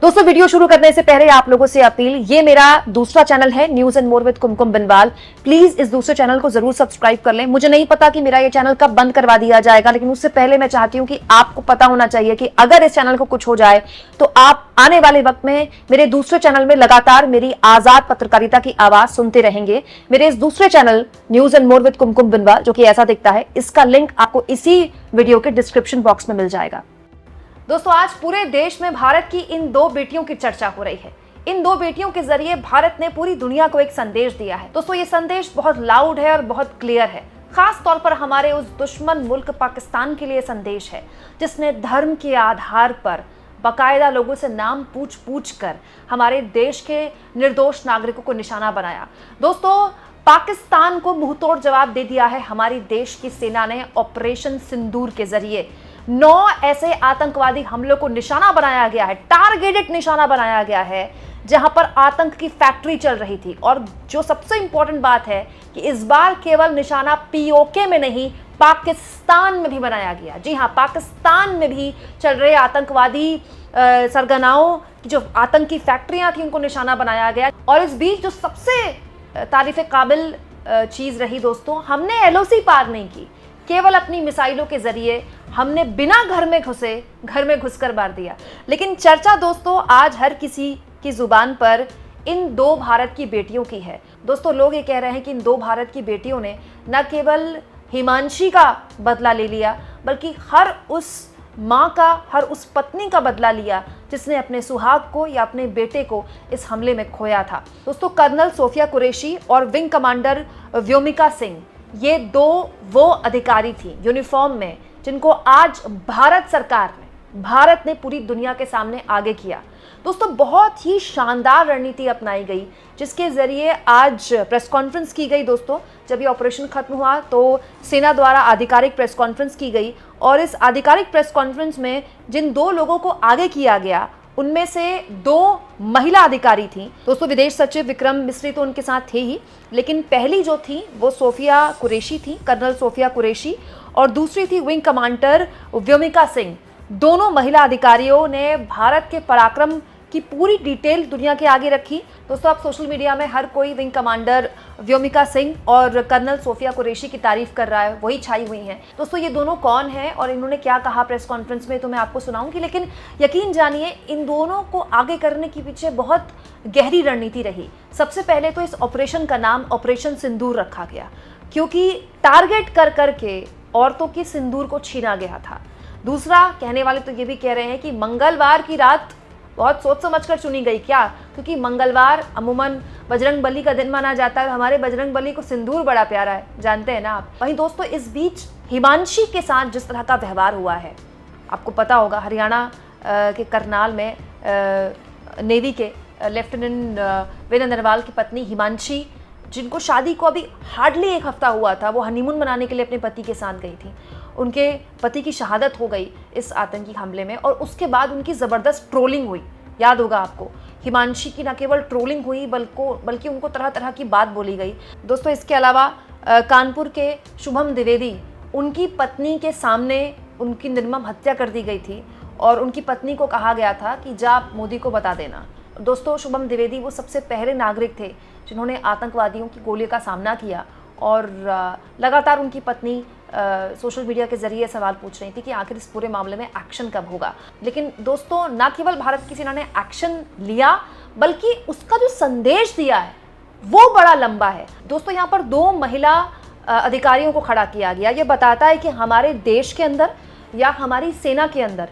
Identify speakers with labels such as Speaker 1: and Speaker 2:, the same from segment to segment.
Speaker 1: दोस्तों वीडियो शुरू करने से पहले आप लोगों से अपील, ये मेरा दूसरा चैनल है news and more with Kumkum Binwal. Please इस दूसरे चैनल को जरूर सब्सक्राइब कर लें। मुझे नहीं पता कि मेरा ये चैनल कब बंद करवा दिया जाएगा, लेकिन उससे पहले मैं चाहती हूं कि आपको पता होना चाहिए कि अगर इस चैनल को कुछ हो जाए तो आप आने वाले वक्त में मेरे दूसरे चैनल में लगातार मेरी आजाद पत्रकारिता की आवाज सुनते रहेंगे। मेरे इस दूसरे channel news and more with Kumkum Binwal, जो कि ऐसा दिखता है, इसका लिंक आपको इसी वीडियो के डिस्क्रिप्शन बॉक्स में मिल जाएगा। दोस्तों, आज पूरे देश में भारत की इन दो बेटियों की चर्चा हो रही है। इन दो बेटियों के जरिए भारत ने पूरी दुनिया को एक संदेश दिया है। दोस्तों, ये संदेश बहुत लाउड है और बहुत क्लियर है। खास तौर पर हमारे उस दुश्मन मुल्क पाकिस्तान के लिए संदेश है, जिसने धर्म के आधार पर बाकायदा लोगों से नाम पूछ पूछ कर हमारे देश के निर्दोष नागरिकों को निशाना बनाया। दोस्तों, पाकिस्तान को मुंहतोड़ जवाब दे दिया है हमारी देश की सेना ने ऑपरेशन सिंदूर के जरिए। 9 ऐसे आतंकवादी हमलों को निशाना बनाया गया है, टारगेटेड निशाना बनाया गया है, जहां पर आतंक की फैक्ट्री चल रही थी। और जो सबसे इंपॉर्टेंट बात है कि इस बार केवल निशाना पीओके में नहीं, पाकिस्तान में भी बनाया गया। जी हां, पाकिस्तान में भी चल रहे आतंकवादी सरगनाओं की जो आतंकी फैक्ट्रियां थी, उनको निशाना बनाया गया। और इस बीच जो सबसे तारीफ काबिल चीज रही दोस्तों, हमने एलओसी पार नहीं की, केवल अपनी मिसाइलों के जरिए हमने बिना घर में घुसकर मार दिया। लेकिन चर्चा दोस्तों आज हर किसी की जुबान पर इन दो भारत की बेटियों की है। दोस्तों, लोग ये कह रहे हैं कि इन दो भारत की बेटियों ने न केवल हिमांशी का बदला ले लिया, बल्कि हर उस माँ का, हर उस पत्नी का बदला लिया जिसने अपने सुहाग को या अपने बेटे को इस हमले में खोया था। दोस्तों, कर्नल सोफिया कुरैशी और विंग कमांडर व्योमिका सिंह, ये दो वो अधिकारी थी यूनिफॉर्म में जिनको आज भारत ने पूरी दुनिया के सामने आगे किया। दोस्तों, बहुत ही शानदार रणनीति अपनाई गई, जिसके जरिए आज प्रेस कॉन्फ्रेंस की गई। दोस्तों, जब ये ऑपरेशन खत्म हुआ तो सेना द्वारा आधिकारिक प्रेस कॉन्फ्रेंस की गई, और इस आधिकारिक प्रेस कॉन्फ्रेंस में जिन दो लोगों को आगे किया गया, उनमें से 2 महिला अधिकारी थी। दोस्तों, विदेश सचिव विक्रम मिस्री तो उनके साथ थे ही, लेकिन पहली जो थी वो सोफिया कुरैशी थी, कर्नल सोफिया कुरैशी, और दूसरी थी विंग कमांडर व्योमिका सिंह। दोनों महिला अधिकारियों ने भारत के पराक्रम की पूरी डिटेल दुनिया के आगे रखी। दोस्तों, अब सोशल मीडिया में हर कोई विंग कमांडर व्योमिका सिंह और कर्नल सोफिया कुरैशी की तारीफ कर रहा है, वही छाई हुई हैं। दोस्तों, ये दोनों कौन हैं और इन्होंने क्या कहा प्रेस कॉन्फ्रेंस में, तो मैं आपको सुनाऊंगी, लेकिन यकीन जानिए इन दोनों को आगे करने के पीछे बहुत गहरी रणनीति रही। सबसे पहले तो इस ऑपरेशन का नाम ऑपरेशन सिंदूर रखा गया, क्योंकि टारगेट कर करके औरतों की सिंदूर को छीना गया था। दूसरा, कहने वाले तो ये भी कह रहे हैं कि मंगलवार की रात बहुत सोच समझ कर चुनी गई क्या, क्योंकि मंगलवार अमूमन बजरंग बली का दिन माना जाता है। हमारे बजरंग बली को सिंदूर बड़ा प्यारा है, जानते हैं ना आप। वहीं दोस्तों, इस बीच हिमांशी के साथ जिस तरह का व्यवहार हुआ है, आपको पता होगा, हरियाणा के करनाल में नेवी के लेफ्टिनेंट विनय नरवाल की पत्नी हिमांशी, जिनको शादी को अभी हार्डली 1 हफ्ता हुआ था, वो हनीमून मनाने के लिए अपने पति के साथ गई थी। उनके पति की शहादत हो गई इस आतंकी हमले में, और उसके बाद उनकी ज़बरदस्त ट्रोलिंग हुई। याद होगा आपको, हिमांशी की न केवल ट्रोलिंग हुई बल्कि उनको तरह तरह की बात बोली गई। दोस्तों, इसके अलावा कानपुर के शुभम द्विवेदी, उनकी पत्नी के सामने उनकी निर्मम हत्या कर दी गई थी, और उनकी पत्नी को कहा गया था कि जा मोदी को बता देना। दोस्तों, शुभम द्विवेदी वो सबसे पहले नागरिक थे जिन्होंने आतंकवादियों की गोलियों का सामना किया, और लगातार उनकी पत्नी सोशल मीडिया के जरिए सवाल पूछ रही थी कि आखिर इस पूरे मामले में एक्शन कब होगा। लेकिन दोस्तों, न केवल भारत की सेना ने एक्शन लिया, बल्कि उसका जो संदेश दिया है वो बड़ा लंबा है। दोस्तों, यहाँ पर 2 महिला अधिकारियों को खड़ा किया गया। ये बताता है कि हमारे देश के अंदर या हमारी सेना के अंदर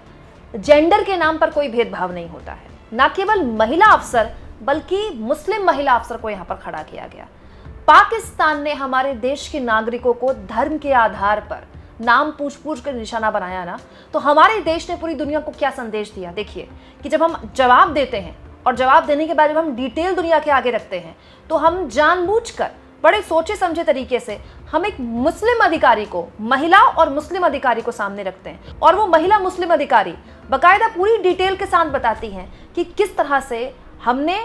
Speaker 1: जेंडर के नाम पर कोई भेदभाव नहीं होता है। न केवल महिला अफसर, बल्कि मुस्लिम महिला अफसर को यहाँ पर खड़ा किया गया। पाकिस्तान ने हमारे देश के नागरिकों को धर्म के आधार पर नाम पूछ पूछ कर निशाना बनाया ना, तो हमारे देश ने पूरी दुनिया को क्या संदेश दिया। देखिए कि जब हम जवाब देते हैं, और जवाब देने के बाद जब हम डिटेल दुनिया के आगे रखते हैं, तो हम जानबूझकर बड़े सोचे समझे तरीके से हम एक मुस्लिम अधिकारी को, महिला और मुस्लिम अधिकारी को सामने रखते हैं, और वो महिला मुस्लिम अधिकारी बाकायदा पूरी डिटेल के साथ बताती हैं कि किस तरह से हमने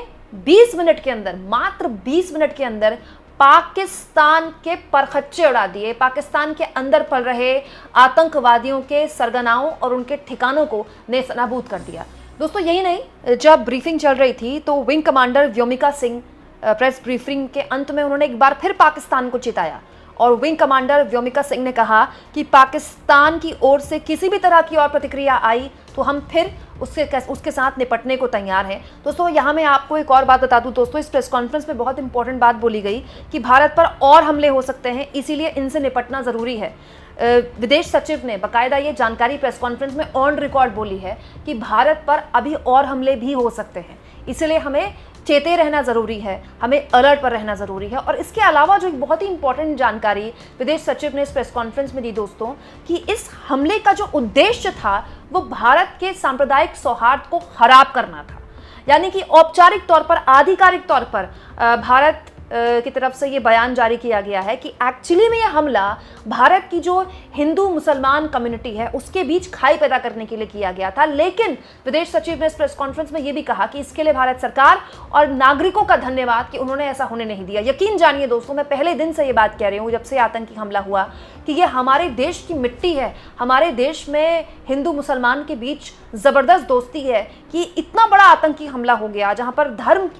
Speaker 1: 20 मिनट के अंदर, मात्र 20 मिनट के अंदर पाकिस्तान के परखच्चे उड़ा दिए, पाकिस्तान के अंदर पल रहे आतंकवादियों के सरगनाओं और उनके ठिकानों को नेस्तनाबूद कर दिया। दोस्तों यही नहीं, जब ब्रीफिंग चल रही थी तो wing commander Vyomika Singh press briefing के अंत में उन्होंने एक बार फिर पाकिस्तान को चिताया और विंग कमांडर व्योमिका सिंह ने कहा कि पाकिस्तान की ओर से किसी भी तरह की और प्रतिक्रिया आई तो हम फिर उसके साथ निपटने को तैयार हैं। दोस्तों यहाँ मैं आपको एक और बात बता दूं दोस्तों, इस प्रेस कॉन्फ्रेंस में बहुत इंपॉर्टेंट बात बोली गई कि भारत पर और हमले हो सकते हैं, इसीलिए इनसे निपटना ज़रूरी है। विदेश सचिव ने बाकायदा ये जानकारी प्रेस कॉन्फ्रेंस में ऑन रिकॉर्ड बोली है कि भारत पर अभी और हमले भी हो सकते हैं, इसलिए हमें चेते रहना ज़रूरी है, हमें अलर्ट पर रहना ज़रूरी है। और इसके अलावा जो एक बहुत ही इंपॉर्टेंट जानकारी विदेश सचिव ने इस प्रेस कॉन्फ्रेंस में दी दोस्तों, कि इस हमले का जो उद्देश्य था वो भारत के सांप्रदायिक सौहार्द को खराब करना था। यानी कि औपचारिक तौर पर, आधिकारिक तौर पर भारत की तरफ से ये बयान जारी किया गया है कि एक्चुअली में ये हमला भारत की जो हिंदू मुसलमान कम्युनिटी है उसके बीच खाई पैदा करने के लिए किया गया था। लेकिन विदेश सचिव ने इस प्रेस कॉन्फ्रेंस में ये भी कहा कि इसके लिए भारत सरकार और नागरिकों का धन्यवाद कि उन्होंने ऐसा होने नहीं दिया। यकीन जानिए दोस्तों, मैं पहले दिन से ये बात कह रही हूँ जब से आतंकी हमला हुआ कि ये हमारे देश की मिट्टी है, हमारे देश में हिंदू मुसलमान के बीच ज़बरदस्त दोस्ती है कि इतना बड़ा आतंकी हमला हो गया जहाँ पर धर्म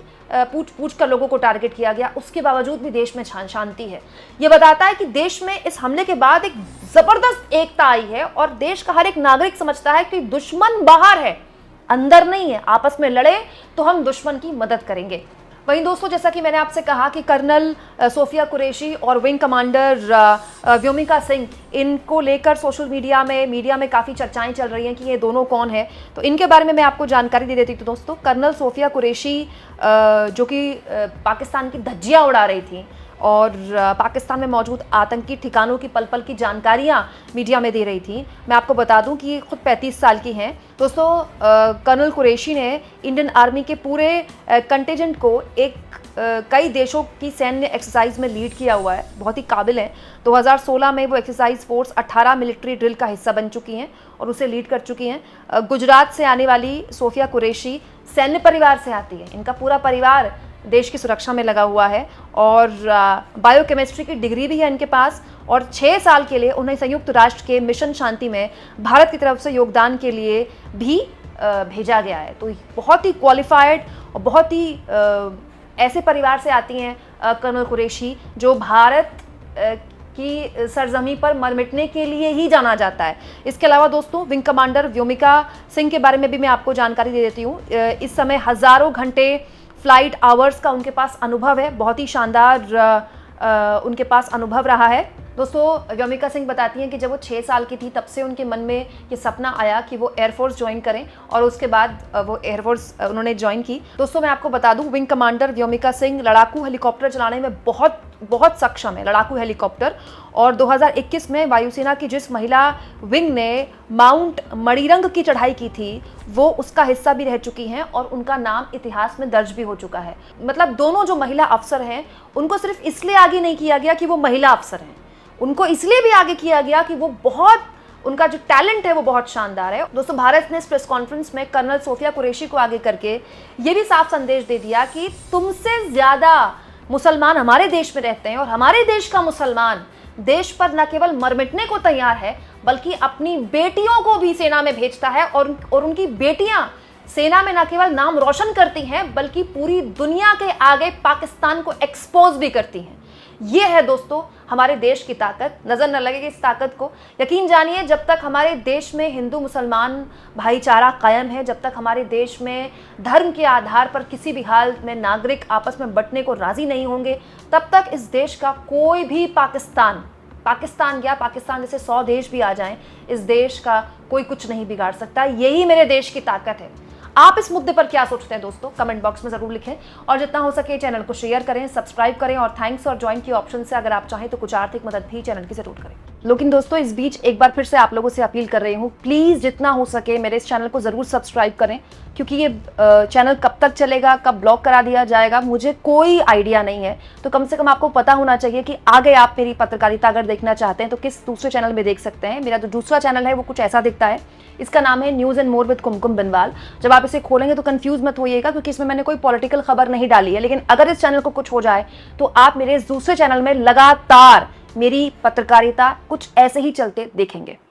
Speaker 1: पूछ कर लोगों को टारगेट किया गया, उसके बावजूद भी देश में शांति है। ये बताता है कि देश में इस हमले के बाद एक जबरदस्त एकता आई है और देश का हर एक नागरिक समझता है कि दुश्मन बाहर है, अंदर नहीं है। आपस में लड़े तो हम दुश्मन की मदद करेंगे। वहीं दोस्तों, जैसा कि मैंने आपसे कहा कि कर्नल सोफिया कुरैशी और विंग कमांडर व्योमिका सिंह, इनको लेकर सोशल मीडिया में काफ़ी चर्चाएं चल रही हैं कि ये दोनों कौन है। तो इनके बारे में मैं आपको जानकारी दे देती हूँ दोस्तों। कर्नल सोफिया कुरैशी जो कि पाकिस्तान की धज्जियाँ उड़ा रही थी और पाकिस्तान में मौजूद आतंकी ठिकानों की पल पल की जानकारियां मीडिया में दे रही थी। मैं आपको बता दूं कि ये खुद 35 साल की हैं। दोस्तों कर्नल कुरैशी ने इंडियन आर्मी के पूरे कंटिजेंट को कई देशों की सैन्य एक्सरसाइज में लीड किया हुआ है, बहुत ही काबिल हैं। 2016 में वो एक्सरसाइज फोर्स 18 मिलिट्री ड्रिल का हिस्सा बन चुकी हैं और उसे लीड कर चुकी हैं। गुजरात से आने वाली सोफिया कुरैशी सैन्य परिवार से आती है। इनका पूरा परिवार देश की सुरक्षा में लगा हुआ है और बायोकेमिस्ट्री की डिग्री भी है इनके पास और 6 साल के लिए उन्हें संयुक्त राष्ट्र के मिशन शांति में भारत की तरफ से योगदान के लिए भी भेजा गया है। तो बहुत ही क्वालिफाइड और बहुत ही ऐसे परिवार से आती हैं कर्नल कुरैशी जो भारत की सरजमी पर मर मिटने के लिए ही जाना जाता है। इसके अलावा दोस्तों विंग कमांडर व्योमिका सिंह के बारे में भी मैं आपको जानकारी दे देती हूँ। इस समय हज़ारों घंटे फ्लाइट आवर्स का उनके पास अनुभव है, बहुत ही शानदार उनके पास अनुभव रहा है। दोस्तों व्योमिका सिंह बताती हैं कि जब वो 6 साल की थी तब से उनके मन में ये सपना आया कि वो एयरफोर्स ज्वाइन करें और उसके बाद वो एयरफोर्स उन्होंने ज्वाइन की। दोस्तों मैं आपको बता दूं, विंग कमांडर व्योमिका सिंह लड़ाकू हेलीकॉप्टर चलाने में बहुत सक्षम है, लड़ाकू हेलीकॉप्टर। और 2021 में वायुसेना की जिस महिला विंग ने माउंट मणिरंग की चढ़ाई की थी वो उसका हिस्सा भी रह चुकी हैं और उनका नाम इतिहास में दर्ज भी हो चुका है। मतलब दोनों जो महिला अफसर हैं उनको सिर्फ इसलिए आगे नहीं किया गया कि वो महिला अफसर हैं, उनको इसलिए भी आगे किया गया कि वो उनका जो टैलेंट है वो बहुत शानदार है। दोस्तों भारत ने इस प्रेस कॉन्फ्रेंस में कर्नल सोफिया कुरैशी को आगे करके ये भी साफ संदेश दे दिया कि तुमसे ज़्यादा मुसलमान हमारे देश में रहते हैं और हमारे देश का मुसलमान देश पर न केवल मर मिटने को तैयार है बल्कि अपनी बेटियों को भी सेना में भेजता है और उनकी बेटियां सेना में न केवल नाम रोशन करती हैं बल्कि पूरी दुनिया के आगे पाकिस्तान को एक्सपोज भी करती हैं। ये है दोस्तों हमारे देश की ताकत। नजर न लगेगी इस ताकत को। यकीन जानिए जब तक हमारे देश में हिंदू मुसलमान भाईचारा कायम है, जब तक हमारे देश में धर्म के आधार पर किसी भी हाल में नागरिक आपस में बंटने को राजी नहीं होंगे, तब तक इस देश का कोई भी पाकिस्तान जैसे 100 देश भी आ जाएं, इस देश का कोई कुछ नहीं बिगाड़ सकता। यही मेरे देश की ताकत है। आप इस मुद्दे पर क्या सोचते हैं दोस्तों, कमेंट बॉक्स में जरूर लिखें और जितना हो सके चैनल को शेयर करें, सब्सक्राइब करें और थैंक्स और ज्वाइन की ऑप्शन से अगर आप चाहें तो कुछ आर्थिक मदद भी चैनल की जरूर करें। लेकिन दोस्तों इस बीच एक बार फिर से आप लोगों से अपील कर रही हूँ, प्लीज़ जितना हो सके मेरे इस चैनल को ज़रूर सब्सक्राइब करें, क्योंकि ये चैनल कब तक चलेगा, कब ब्लॉक करा दिया जाएगा, मुझे कोई आइडिया नहीं है। तो कम से कम आपको पता होना चाहिए कि आगे आप मेरी पत्रकारिता अगर देखना चाहते हैं तो किस दूसरे चैनल में देख सकते हैं। मेरा जो दूसरा चैनल है वो कुछ ऐसा दिखता है, इसका नाम है न्यूज़ एंड मोर विद कुमकुम बनवाल। जब आप इसे खोलेंगे तो कंफ्यूज मत होइएगा, क्योंकि इसमें मैंने कोई पॉलिटिकल खबर नहीं डाली है। लेकिन अगर इस चैनल को कुछ हो जाए तो आप मेरे इस दूसरे चैनल में लगातार मेरी पत्रकारिता कुछ ऐसे ही चलते देखेंगे।